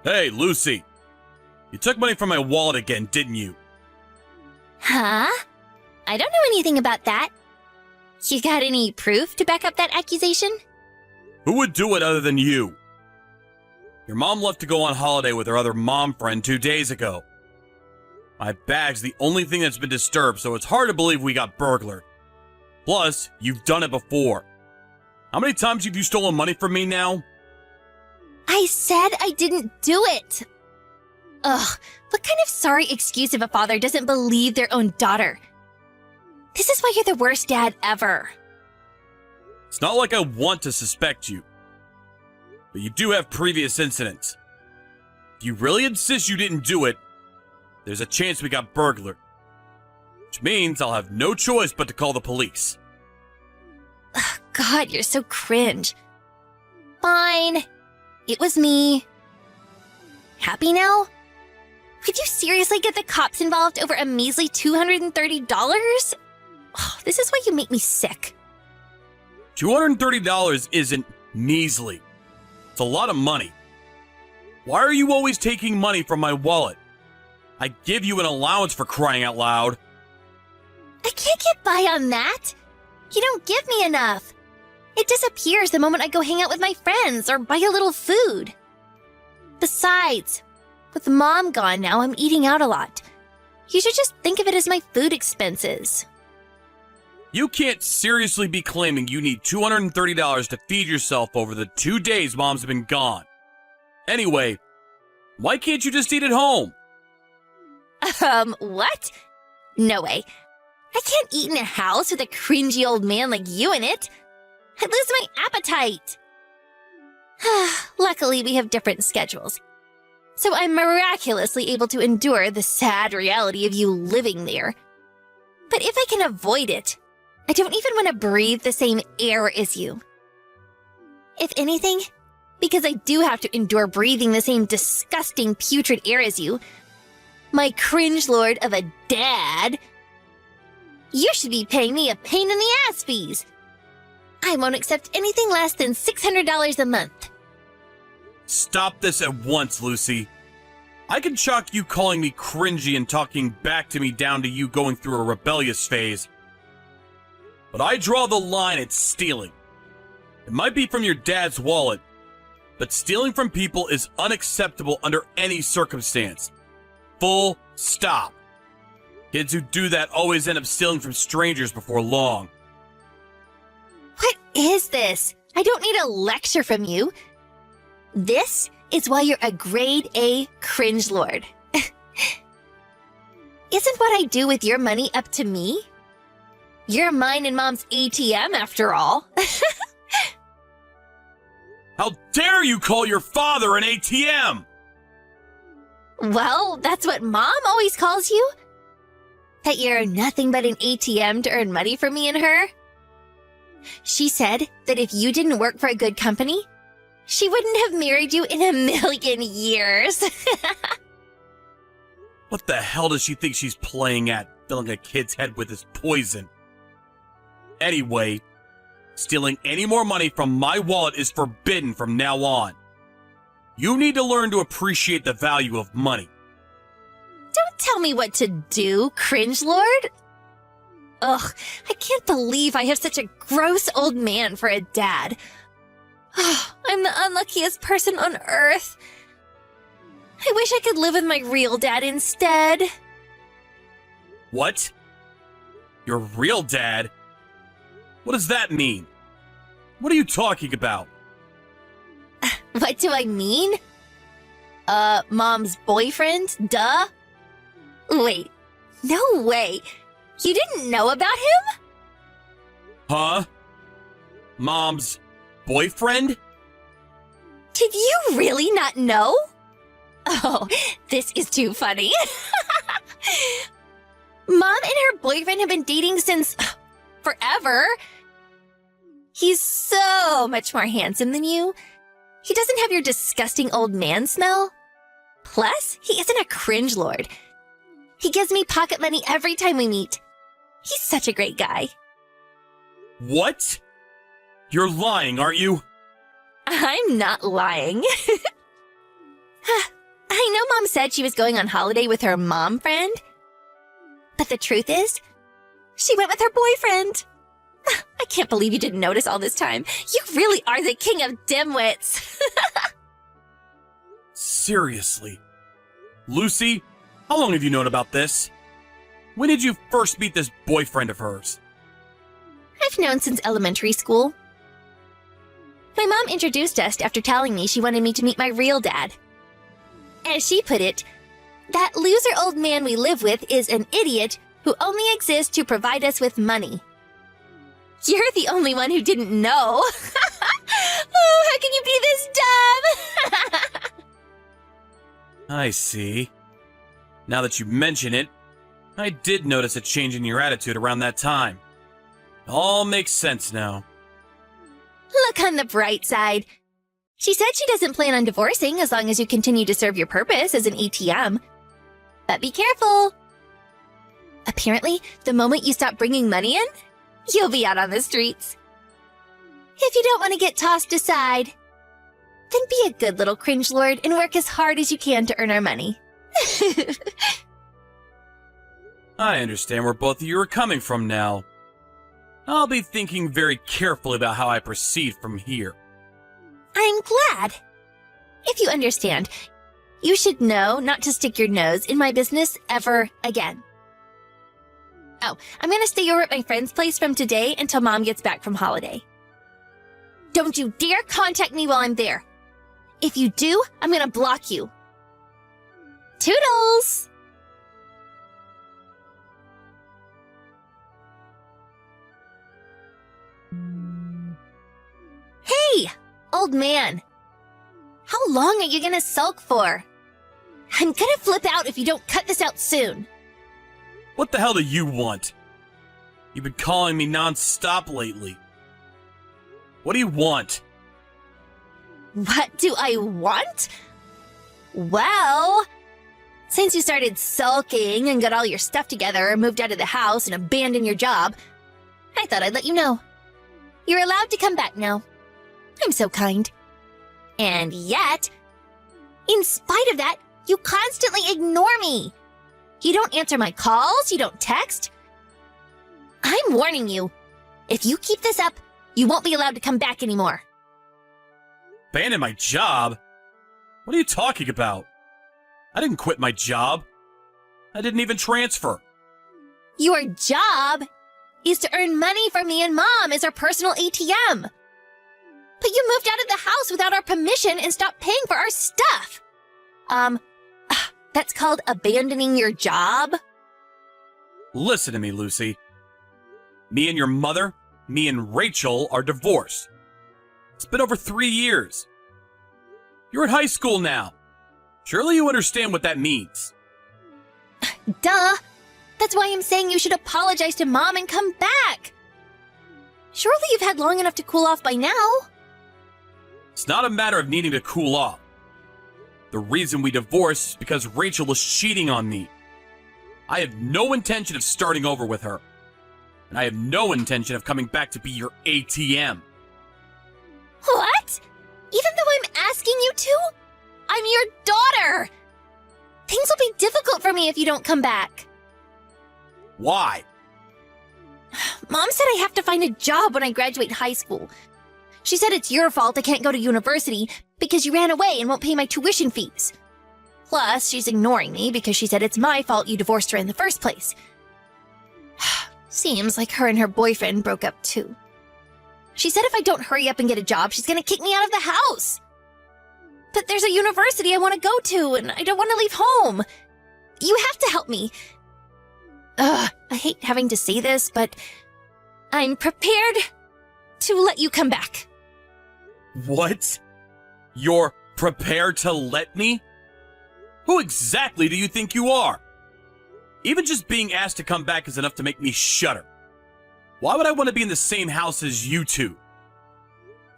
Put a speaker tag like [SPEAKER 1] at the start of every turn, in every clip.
[SPEAKER 1] Hey, Lucy. You took money from my wallet again, didn't you?
[SPEAKER 2] Huh? I don't know anything about that. You got any proof to back up that accusation?
[SPEAKER 1] Who would do it other than you? Your mom left to go on holiday with her other mom friend 2 days ago. My bag's the only thing that's been disturbed, so it's hard to believe we got burglared. Plus, you've done it before. How many times have you stolen money from me now?
[SPEAKER 2] I said I didn't do it. Ugh, what kind of sorry excuse if a father doesn't believe their own daughter? This is why you're the worst dad ever.
[SPEAKER 1] It's not like I want to suspect you. But you do have previous incidents. If you really insist you didn't do it, there's a chance we got burglared. Which means I'll have no choice but to call the police.
[SPEAKER 2] Ugh, God, you're so cringe. Fine. It was me. Happy now? Could you seriously get the cops involved over a measly $230? Oh, this is why you make me sick.
[SPEAKER 1] $230 isn't measly. It's a lot of money. Why are you always taking money from my wallet? I give you an allowance for crying out loud.
[SPEAKER 2] I can't get by on that. You don't give me enough. It disappears the moment I go hang out with my friends or buy a little food. Besides, with Mom gone now, I'm eating out a lot. You should just think of it as my food expenses.
[SPEAKER 1] You can't seriously be claiming you need $230 to feed yourself over the 2 days Mom's been gone. Anyway, why can't you just eat at home?
[SPEAKER 2] What? No way. I can't eat in a house with a cringy old man like you in it. I'd lose my appetite. Luckily, we have different schedules. So I'm miraculously able to endure the sad reality of you living there. But if I can avoid it, I don't even want to breathe the same air as you. If anything, because I do have to endure breathing the same disgusting putrid air as you, my cringe lord of a dad, you should be paying me a pain in the ass fees. I won't accept anything less than $600 a month.
[SPEAKER 1] Stop this at once, Lucy. I can chalk you calling me cringy and talking back to me down to you going through a rebellious phase. But I draw the line at stealing. It might be from your dad's wallet, but stealing from people is unacceptable under any circumstance. Full stop. Kids who do that always end up stealing from strangers before long.
[SPEAKER 2] What is this? I don't need a lecture from you. This is why you're a grade A cringe lord. Isn't what I do with your money up to me? You're mine and Mom's ATM after all.
[SPEAKER 1] How dare you call your father an ATM?
[SPEAKER 2] Well, that's what Mom always calls you. That you're nothing but an ATM to earn money for me and her. She said that if you didn't work for a good company, she wouldn't have married you in a million years.
[SPEAKER 1] What the hell does she think she's playing at, filling a kid's head with this poison? Anyway, stealing any more money from my wallet is forbidden from now on. You need to learn to appreciate the value of money.
[SPEAKER 2] Don't tell me what to do, cringe lord. Ugh, I can't believe I have such a gross old man for a dad. I'm the unluckiest person on earth. I wish I could live with my real dad instead.
[SPEAKER 1] What? Your real dad? What does that mean? What are you talking about?
[SPEAKER 2] What do I mean? Mom's boyfriend? Duh. Wait, no way. You didn't know about him?
[SPEAKER 1] Huh? Mom's boyfriend?
[SPEAKER 2] Did you really not know? Oh, this is too funny. Mom and her boyfriend have been dating since forever. He's so much more handsome than you. He doesn't have your disgusting old man smell. Plus, he isn't a cringe lord. He gives me pocket money every time we meet. He's such a great guy.
[SPEAKER 1] What? You're lying, aren't you?
[SPEAKER 2] I'm not lying. said she was going on holiday with her mom friend. But the truth is, she went with her boyfriend. I can't believe you didn't notice all this time. You really are the king of dimwits.
[SPEAKER 1] Seriously. Lucy, how long have you known about this? When did you first meet this boyfriend of hers?
[SPEAKER 2] I've known since elementary school. My mom introduced us after telling me she wanted me to meet my real dad. As she put it, that loser old man we live with is an idiot who only exists to provide us with money. You're the only one who didn't know. Oh, how can you be this dumb?
[SPEAKER 1] I see. Now that you mention it, I did notice a change in your attitude around that time. It all makes sense now.
[SPEAKER 2] Look on the bright side. She said she doesn't plan on divorcing as long as you continue to serve your purpose as an ATM. But be careful. Apparently, the moment you stop bringing money in, you'll be out on the streets. If you don't want to get tossed aside, then be a good little cringe lord and work as hard as you can to earn our money.
[SPEAKER 1] I understand where both of you are coming from now. I'll be thinking very carefully about how I proceed from here.
[SPEAKER 2] I'm glad. If you understand, you should know not to stick your nose in my business ever again. Oh, I'm going to stay over at my friend's place from today until Mom gets back from holiday. Don't you dare contact me while I'm there. If you do, I'm going to block you. Toodles! Hey, old man. How long are you going to sulk for? I'm going to flip out if you don't cut this out soon.
[SPEAKER 1] What the hell do you want? You've been calling me non-stop lately. What do you want?
[SPEAKER 2] What do I want? Well, since you started sulking and got all your stuff together and moved out of the house and abandoned your job, I thought I'd let you know. You're allowed to come back now. I'm so kind. And yet, in spite of that, you constantly ignore me. You don't answer my calls, you don't text. I'm warning you. If you keep this up, you won't be allowed to come back anymore.
[SPEAKER 1] Abandon my job? What are you talking about? I didn't quit my job. I didn't even transfer.
[SPEAKER 2] Your job is to earn money for me and Mom as our personal ATM. But you moved out of the house without our permission and stopped paying for our stuff. That's called abandoning your job?
[SPEAKER 1] Listen to me, Lucy. Me and your mother, me and Rachel are divorced. It's been over 3 years. You're in high school now. Surely you understand what that means.
[SPEAKER 2] Duh. That's why I'm saying you should apologize to Mom and come back. Surely you've had long enough to cool off by now.
[SPEAKER 1] It's not a matter of needing to cool off. The reason we divorced is because Rachel was cheating on me. I have no intention of starting over with her. And I have no intention of coming back to be your ATM.
[SPEAKER 2] What? Even though I'm asking you to? I'm your daughter! Things will be difficult for me if you don't come back.
[SPEAKER 1] Why?
[SPEAKER 2] Mom said I have to find a job when I graduate high school. She said it's your fault I can't go to university because you ran away and won't pay my tuition fees. Plus, she's ignoring me because she said it's my fault you divorced her in the first place. Seems like her and her boyfriend broke up too. She said if I don't hurry up and get a job, she's gonna kick me out of the house. But there's a university I want to go to, and I don't want to leave home. You have to help me. I hate having to say this, but I'm prepared to let you come back.
[SPEAKER 1] What? You're prepared to let me? Who exactly do you think you are? Even just being asked to come back is enough to make me shudder. Why would I want to be in the same house as you two?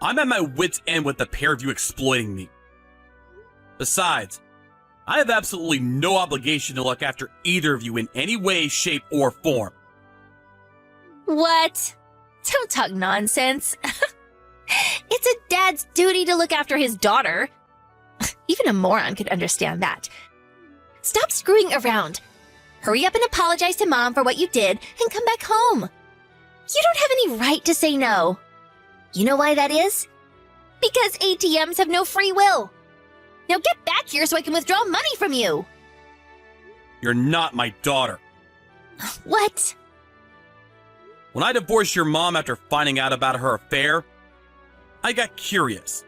[SPEAKER 1] I'm at my wit's end with the pair of you exploiting me. Besides, I have absolutely no obligation to look after either of you in any way, shape, or form.
[SPEAKER 2] What? Don't talk nonsense. It's a dad's duty to look after his daughter. Even a moron could understand that. Stop screwing around. Hurry up and apologize to Mom for what you did and come back home. You don't have any right to say no. You know why that is? Because ATMs have no free will. Now get back here so I can withdraw money from you.
[SPEAKER 1] You're not my daughter.
[SPEAKER 2] What?
[SPEAKER 1] When I divorced your mom after finding out about her affair, I got curious.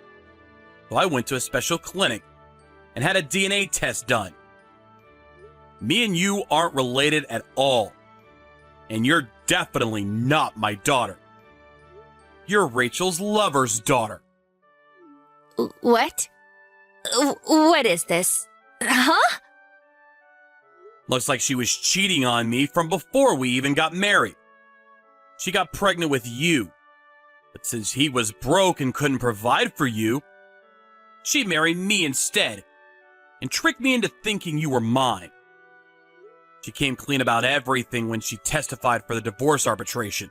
[SPEAKER 1] So I went to a special clinic and had a DNA test done. Me and you aren't related at all. And you're definitely not my daughter. You're Rachel's lover's daughter.
[SPEAKER 2] What? What is this? Huh?
[SPEAKER 1] Looks like she was cheating on me from before we even got married. She got pregnant with you. But since he was broke and couldn't provide for you, she married me instead and tricked me into thinking you were mine. She came clean about everything when she testified for the divorce arbitration.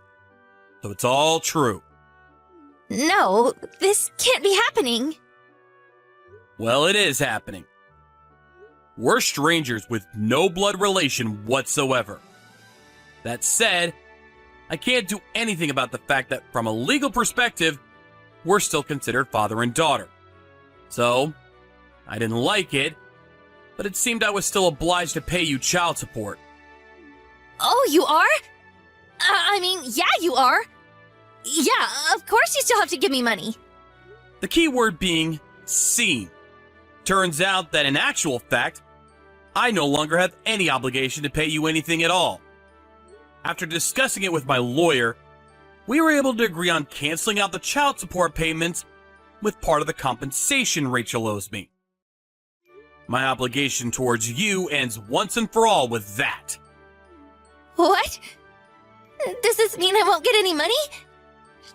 [SPEAKER 1] So it's all true.
[SPEAKER 2] No, this can't be happening.
[SPEAKER 1] Well, it is happening. We're strangers with no blood relation whatsoever. That said, I can't do anything about the fact that from a legal perspective, we're still considered father and daughter. So, I didn't like it, but it seemed I was still obliged to pay you child support.
[SPEAKER 2] Oh, you are? Yeah, you are. Yeah, of course you still have to give me money.
[SPEAKER 1] The key word being seen. Turns out that in actual fact, I no longer have any obligation to pay you anything at all. After discussing it with my lawyer, we were able to agree on canceling out the child support payments with part of the compensation Rachel owes me. My obligation towards you ends once and for all with that.
[SPEAKER 2] What? Does this mean I won't get any money?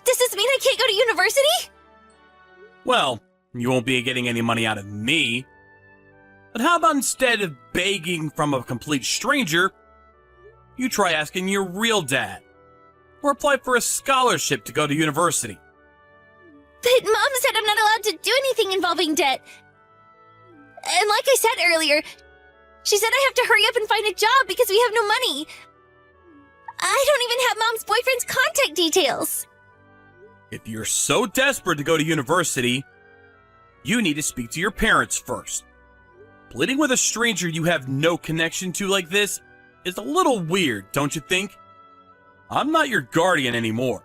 [SPEAKER 2] Does this mean I can't go to university?
[SPEAKER 1] Well, you won't be getting any money out of me. But how about instead of begging from a complete stranger, you try asking your real dad, or apply for a scholarship to go to university.
[SPEAKER 2] But Mom said I'm not allowed to do anything involving debt. And like I said earlier, she said I have to hurry up and find a job because we have no money. I don't even have Mom's boyfriend's contact details.
[SPEAKER 1] If you're so desperate to go to university, you need to speak to your parents first. Pleading with a stranger you have no connection to like this is a little weird, don't you think? I'm not your guardian anymore.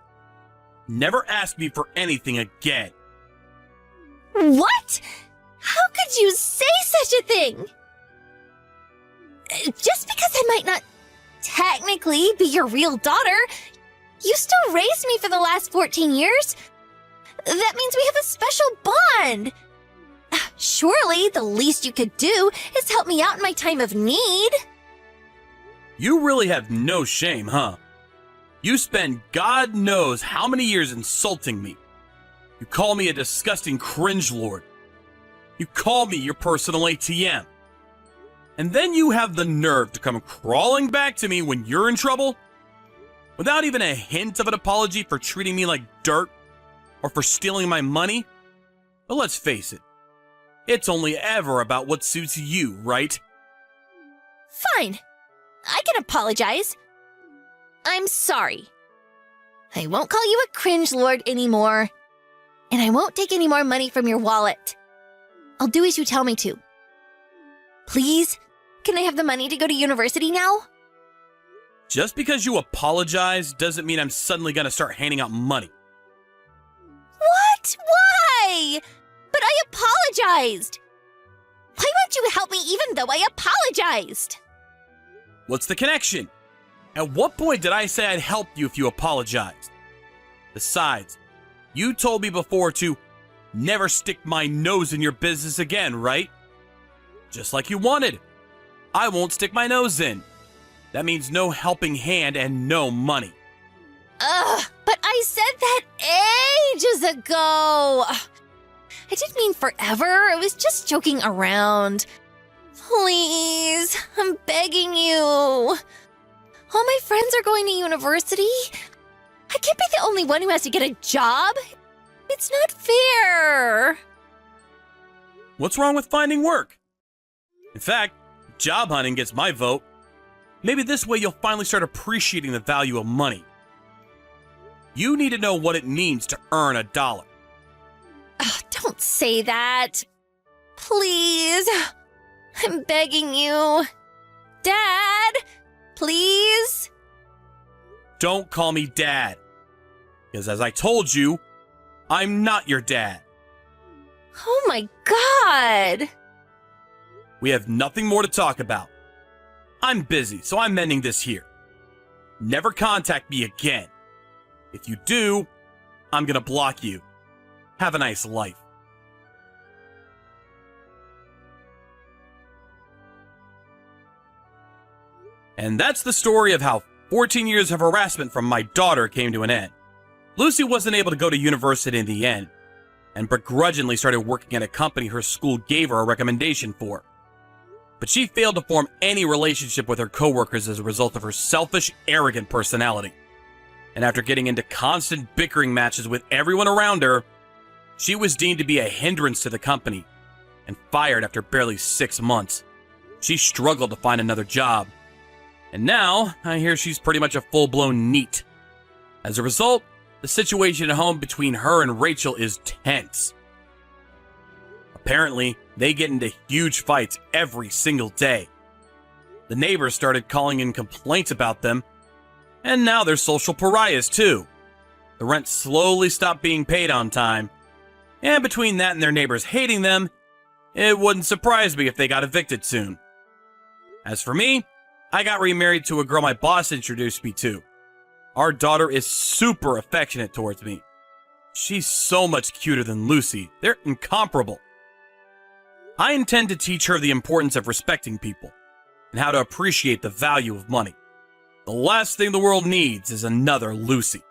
[SPEAKER 1] Never ask me for anything again.
[SPEAKER 2] What? How could you say such a thing? Just because I might not technically be your real daughter, you still raised me for the last 14 years. That means we have a special bond. Surely the least you could do is help me out in my time of need.
[SPEAKER 1] You really have no shame, huh? You spend God knows how many years insulting me. You call me a disgusting cringe lord. You call me your personal ATM. And then you have the nerve to come crawling back to me when you're in trouble? Without even a hint of an apology for treating me like dirt or for stealing my money? But let's face it, it's only ever about what suits you, right?
[SPEAKER 2] Fine. I can apologize. I'm sorry. I won't call you a cringe lord anymore. And I won't take any more money from your wallet. I'll do as you tell me to. Please, can I have the money to go to university now?
[SPEAKER 1] Just because you apologize doesn't mean I'm suddenly gonna start handing out money.
[SPEAKER 2] What? Why? But I apologized. Why won't you help me even though I apologized?
[SPEAKER 1] What's the connection? At what point did I say I'd help you if you apologized? Besides, you told me before to never stick my nose in your business again, right? Just like you wanted. I won't stick my nose in. That means no helping hand and no money.
[SPEAKER 2] Ugh, but I said that ages ago. I didn't mean forever. I was just joking around. Please, I'm begging you. All my friends are going to university. I can't be the only one who has to get a job. It's not fair.
[SPEAKER 1] What's wrong with finding work? In fact, Job hunting gets my vote. Maybe this way you'll finally start appreciating the value of money. You need to know what it means to earn $1.
[SPEAKER 2] Ugh, don't say that. Please. I'm begging you. Dad, please?
[SPEAKER 1] Don't call me Dad. Because as I told you, I'm not your dad.
[SPEAKER 2] Oh my God.
[SPEAKER 1] We have nothing more to talk about. I'm busy, so I'm ending this here. Never contact me again. If you do, I'm gonna block you. Have a nice life. And that's the story of how 14 years of harassment from my daughter came to an end. Lucy wasn't able to go to university in the end, and begrudgingly started working at a company her school gave her a recommendation for. But she failed to form any relationship with her coworkers as a result of her selfish, arrogant personality. And after getting into constant bickering matches with everyone around her, she was deemed to be a hindrance to the company and fired after barely 6 months. She struggled to find another job. And now, I hear she's pretty much a full-blown NEET. As a result, the situation at home between her and Rachel is tense. Apparently, they get into huge fights every single day. The neighbors started calling in complaints about them, and now they're social pariahs too. The rent slowly stopped being paid on time, and between that and their neighbors hating them, it wouldn't surprise me if they got evicted soon. As for me, I got remarried to a girl my boss introduced me to. Our daughter is super affectionate towards me. She's so much cuter than Lucy. They're incomparable. I intend to teach her the importance of respecting people and how to appreciate the value of money. The last thing the world needs is another Lucy.